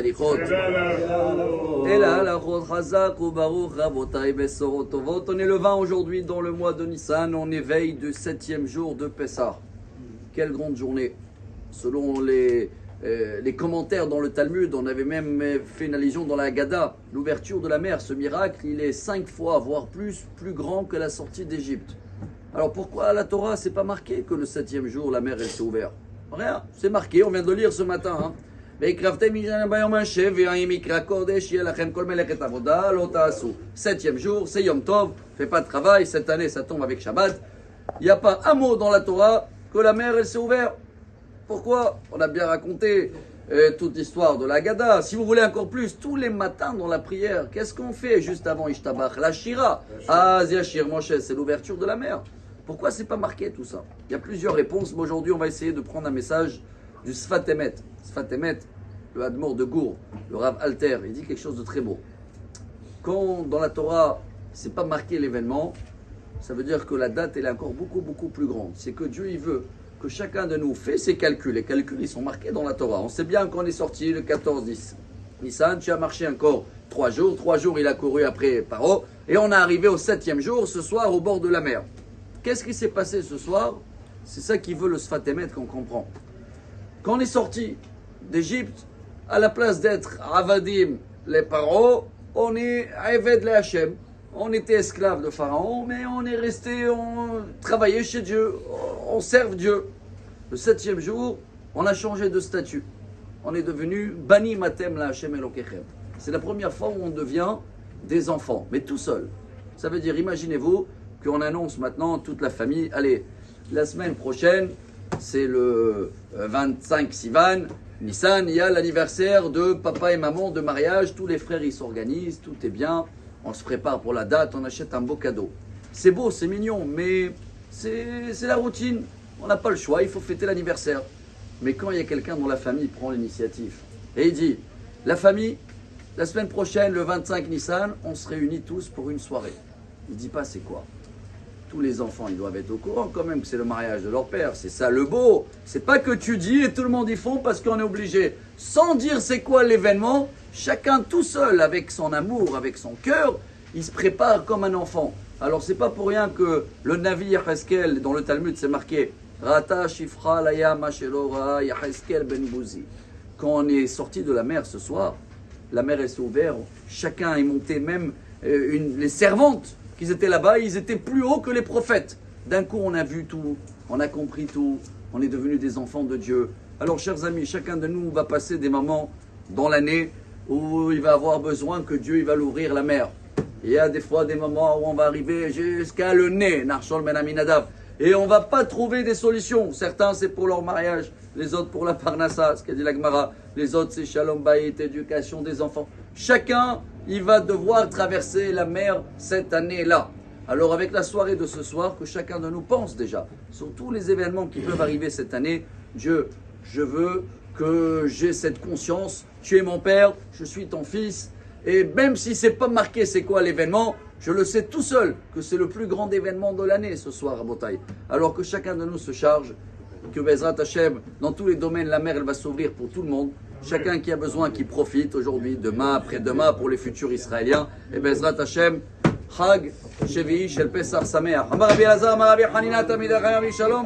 הליכות. אלא הלכות חזק וברוך רבותיי בשורות טובות. On est le 20 aujourd'hui dans le mois de Nissan, on est veille du 7e jour de Pessah. Quelle grande journée. Selon les commentaires dans le Talmud, on avait même fait une allusion dans la Haggadah. L'ouverture de la mer, ce miracle, il est 5 fois, voire plus grand que la sortie d'Égypte. Alors pourquoi la Torah, c'est pas marqué que le 7e jour, la mer, elle s'est ouverte? Rien, c'est marqué, on vient de le lire ce matin. Hein. 7e jour, c'est Yom Tov, fait pas de travail, cette année ça tombe avec Shabbat. Il n'y a pas un mot dans la Torah que la mer, elle s'est ouverte. Pourquoi? On a bien raconté toute l'histoire de la Haggadah. Si vous voulez encore plus, tous les matins dans la prière, qu'est-ce qu'on fait juste avant Ishtabach? La Shira. Ah, Yashir Moshe, c'est l'ouverture de la mer. Pourquoi c'est pas marqué tout ça? Il y a plusieurs réponses, mais aujourd'hui on va essayer de prendre un message du Sfat Emet. Sfat Emet, le Hadmor de Gour, le Rav Alter, il dit quelque chose de très beau. Quand dans la Torah, c'est pas marqué l'événement, ça veut dire que la date elle est encore beaucoup plus grande. C'est que Dieu il veut que chacun de nous fait ses calculs. Les calculs, ils sont marqués dans la Torah. On sait bien qu'on est sorti le 14-10. Nissan, tu as marché encore 3 jours. 3 jours, il a couru après Paro. Et on est arrivé au 7e jour, ce soir, au bord de la mer. Qu'est-ce qui s'est passé ce soir? C'est ça qui veut le Sfat Emet qu'on comprend. Quand on est sorti d'Égypte, à la place d'être Avadim les Paro, on est Eved les Hachem. On était esclaves de Pharaon, mais on est resté, on travaillait chez Dieu, on serve Dieu. Le 7e jour, on a changé de statut. On est devenu Bani Matem la Hashem Elokechem. C'est la première fois où on devient des enfants, mais tout seul. Ça veut dire, imaginez-vous qu'on annonce maintenant toute la famille, allez, la semaine prochaine, c'est le 25 Sivan, Nissan, il y a l'anniversaire de papa et maman de mariage, tous les frères ils s'organisent, tout est bien. On se prépare pour la date, on achète un beau cadeau. C'est beau, c'est mignon, mais c'est la routine. On n'a pas le choix, il faut fêter l'anniversaire. Mais quand il y a quelqu'un dont la famille prend l'initiative, et il dit, la famille, la semaine prochaine, le 25 Nissan, on se réunit tous pour une soirée. Il ne dit pas c'est quoi. Tous les enfants, ils doivent être au courant quand même que c'est le mariage de leur père. C'est ça le beau. C'est pas que tu dis et tout le monde y font parce qu'on est obligé. Sans dire c'est quoi l'événement, chacun tout seul, avec son amour, avec son cœur, il se prépare comme un enfant. Alors c'est pas pour rien que le Navi Yaheskel, dans le Talmud, c'est marqué Rata Shifra Laya Mashelora Yaheskel Ben Bouzi. Quand on est sorti de la mer ce soir, la mer elle s'est ouverte, chacun est monté, même les servantes qui étaient là-bas, ils étaient plus hauts que les prophètes. D'un coup on a vu tout, on a compris tout, on est devenus des enfants de Dieu. Alors chers amis, chacun de nous va passer des moments dans l'année où il va avoir besoin que Dieu il va l'ouvrir la mer. Il y a des fois des moments où on va arriver jusqu'à le nez, Narshol Ben Aminadav, et on ne va pas trouver des solutions. Certains c'est pour leur mariage, les autres pour la Parnassa, ce qu'a dit la Gemara, les autres c'est Shalom Bayit, éducation des enfants. Chacun il va devoir traverser la mer cette année-là. Alors avec la soirée de ce soir, que chacun de nous pense déjà sur tous les événements qui peuvent arriver cette année. Dieu, je veux que j'ai cette conscience, tu es mon père, je suis ton fils, et même si c'est pas marqué c'est quoi l'événement, je le sais tout seul que c'est le plus grand événement de l'année ce soir à Botaï. Alors que chacun de nous se charge, que Bezrat Hashem, dans tous les domaines, la mer elle va s'ouvrir pour tout le monde. Chacun qui a besoin, qui profite aujourd'hui, demain, après-demain, pour les futurs Israéliens. Et Bezrat Hashem, Chag, Shevi, Shel Pesach Sameach. Amar Rabbi Elazar, Amar Rabbi Hanina, Tamid Shalom.